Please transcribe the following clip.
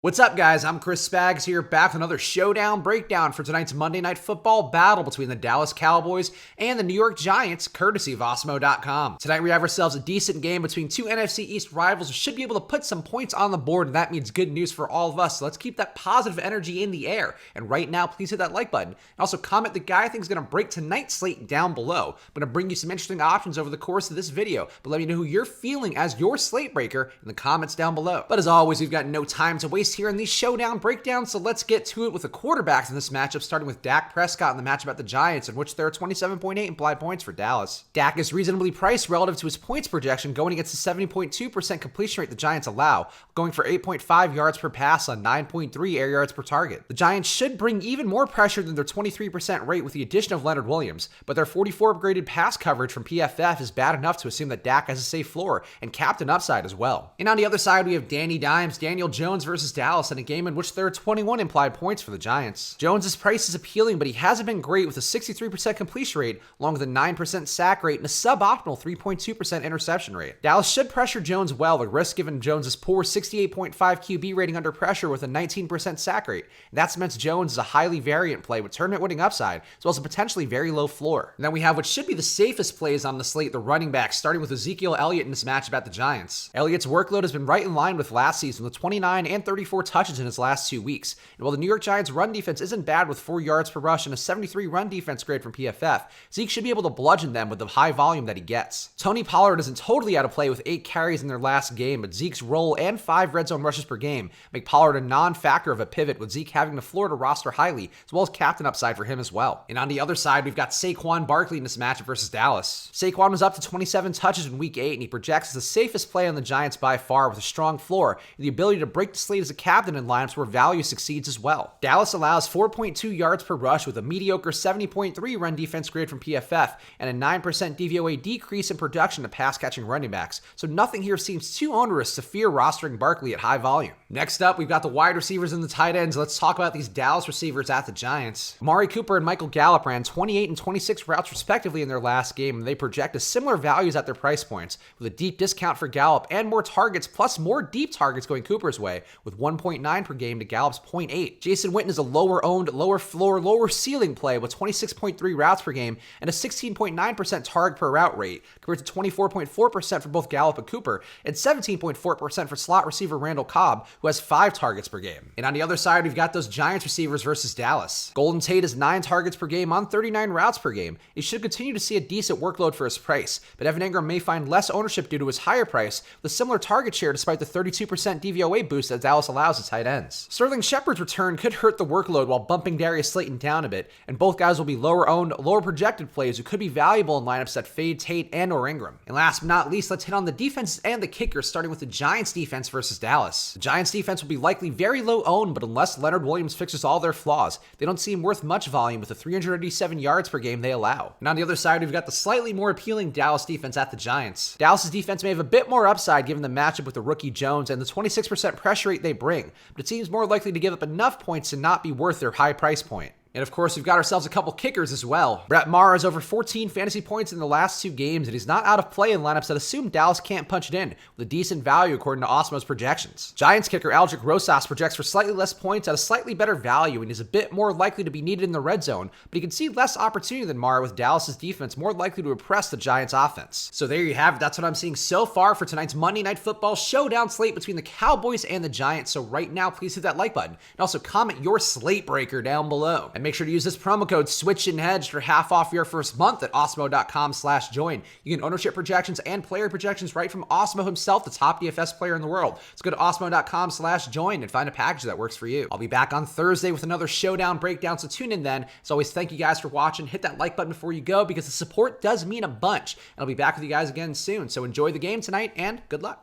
What's up, guys? I'm Chris Spags here, back with another showdown breakdown for tonight's Monday Night Football battle between the Dallas Cowboys and the New York Giants, courtesy of Osmo.com. Tonight we have ourselves a decent game between two NFC East rivals who should be able to put some points on the board, and that means good news for all of us. So let's keep that positive energy in the air. And right now, please hit that like button. And also comment the guy I think is going to break tonight's slate down below. I'm going to bring you some interesting options over the course of this video, but let me know who you're feeling as your slate breaker in the comments down below. But as always, we've got no time to waste here in these showdown breakdowns, so let's get to it with the quarterbacks in this matchup, starting with Dak Prescott in the matchup at the Giants, in which there are 27.8 implied points for Dallas. Dak is reasonably priced relative to his points projection, going against the 70.2% completion rate the Giants allow, going for 8.5 yards per pass on 9.3 air yards per target. The Giants should bring even more pressure than their 23% rate with the addition of Leonard Williams, but their 44 upgraded pass coverage from PFF is bad enough to assume that Dak has a safe floor and captain upside as well. And on the other side, we have Danny Dimes, Daniel Jones versus Dallas in a game in which there are 21 implied points for the Giants. Jones's price is appealing, but he hasn't been great with a 63% completion rate, along with a 9% sack rate and a suboptimal 3.2% interception rate. Dallas should pressure Jones well, the risk given Jones's poor 68.5 QB rating under pressure with a 19% sack rate. And that cements Jones as a highly variant play with tournament winning upside, as well as a potentially very low floor. And then we have what should be the safest plays on the slate, the running backs, starting with Ezekiel Elliott in this matchup at the Giants. Elliott's workload has been right in line with last season, with 29 and 34 touches in his last 2 weeks. And while the New York Giants run defense isn't bad with 4 yards per rush and a 73 run defense grade from PFF, Zeke should be able to bludgeon them with the high volume that he gets. Tony Pollard isn't totally out of play with 8 carries in their last game, but Zeke's role and 5 red zone rushes per game make Pollard a non-factor of a pivot, with Zeke having the floor to roster highly, as well as captain upside for him as well. And on the other side, we've got Saquon Barkley in this matchup versus Dallas. Saquon was up to 27 touches in week 8, and he projects as the safest play on the Giants by far, with a strong floor and the ability to break the slate as a captain in lineups where value succeeds as well. Dallas allows 4.2 yards per rush with a mediocre 70.3 run defense grade from PFF and a 9% DVOA decrease in production to pass catching running backs, so nothing here seems too onerous to fear rostering Barkley at high volume. Next up, we've got the wide receivers and the tight ends. Let's talk about these Dallas receivers at the Giants. Amari Cooper and Michael Gallup ran 28 and 26 routes respectively in their last game, and they project as similar values at their price points, with a deep discount for Gallup and more targets, plus more deep targets going Cooper's way, with 1.9 per game to Gallup's 0.8. Jason Witten is a lower owned, lower floor, lower ceiling play with 26.3 routes per game and a 16.9% target per route rate, compared to 24.4% for both Gallup and Cooper, and 17.4% for slot receiver Randall Cobb, who has 5 targets per game. And on the other side, we've got those Giants receivers versus Dallas. Golden Tate has 9 targets per game on 39 routes per game. He should continue to see a decent workload for his price, but Evan Engram may find less ownership due to his higher price, with a similar target share despite the 32% DVOA boost that Dallas allows its tight ends. Sterling Shepard's return could hurt the workload while bumping Darius Slayton down a bit, and both guys will be lower owned, lower projected plays who could be valuable in lineups that fade Tate and or Ingram. And last but not least, let's hit on the defenses and the kickers, starting with the Giants defense versus Dallas. The Giants defense will be likely very low owned, but unless Leonard Williams fixes all their flaws, they don't seem worth much volume with the 387 yards per game they allow. And on the other side, we've got the slightly more appealing Dallas defense at the Giants. Dallas's defense may have a bit more upside given the matchup with the rookie Jones and the 26% pressure rate they bring, but it seems more likely to give up enough points to not be worth their high price point. And of course, we've got ourselves a couple kickers as well. Brett Maher has over 14 fantasy points in the last 2 games, and he's not out of play in lineups that assume Dallas can't punch it in, with a decent value according to Osmo's projections. Giants kicker Aldrick Rosas projects for slightly less points at a slightly better value, and he's a bit more likely to be needed in the red zone, but he can see less opportunity than Maher, with Dallas's defense more likely to oppress the Giants' offense. So there you have it. That's what I'm seeing so far for tonight's Monday Night Football showdown slate between the Cowboys and the Giants. So right now, please hit that like button, and also comment your slate breaker down below. And make sure to use this promo code SWITCHANDHEDGE for half off your first month at Osmo.com/join. You get ownership projections and player projections right from Osmo himself, the top DFS player in the world. So go to Osmo.com/join and find a package that works for you. I'll be back on Thursday with another showdown breakdown, so tune in then. As always, thank you guys for watching. Hit that like button before you go, because the support does mean a bunch. And I'll be back with you guys again soon. So enjoy the game tonight, and good luck.